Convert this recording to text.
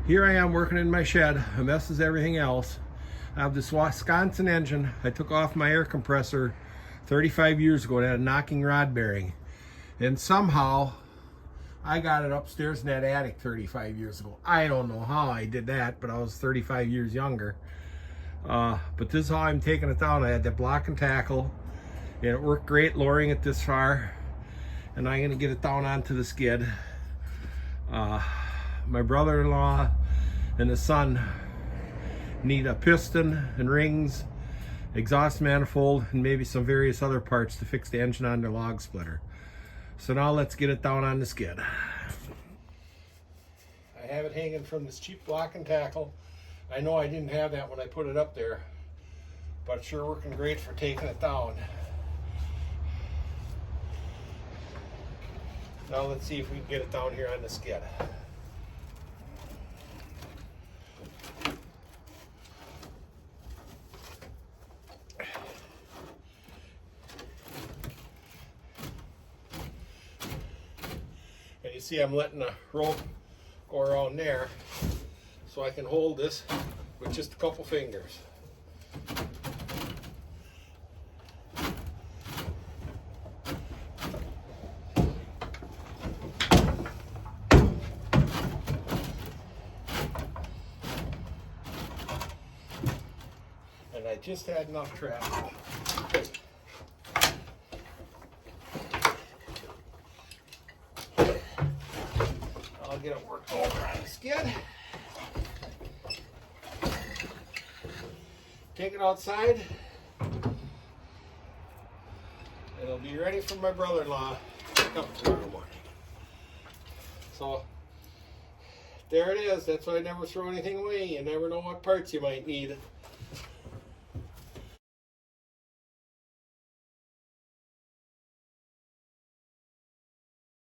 Here I am working in my shed, a mess as everything else. I have this Wisconsin engine I took off my air compressor 35 years ago. It had a knocking rod bearing. And somehow I got it upstairs in that attic 35 years ago. I don't know how I did that, but I was 35 years younger. But this is how I'm taking it down. I had to block and tackle, and it worked great lowering it this far. And I'm gonna get it down onto the skid. My brother-in-law and his son need a piston and rings, exhaust manifold, and maybe some various other parts to fix the engine on their log splitter. So now let's get it down on the skid. I have it hanging from this cheap block and tackle. I know I didn't have that when I put it up there, but it's sure working great for taking it down. Now let's see if we can get it down here on the skid. And you see I'm letting the rope go around there so I can hold this with just a couple fingers. And I just had enough traffic. I'll get it worked over on the skid. Take it outside. It'll be ready for my brother-in-law to pick up tomorrow morning. So there it is. That's why I never throw anything away. You never know what parts you might need.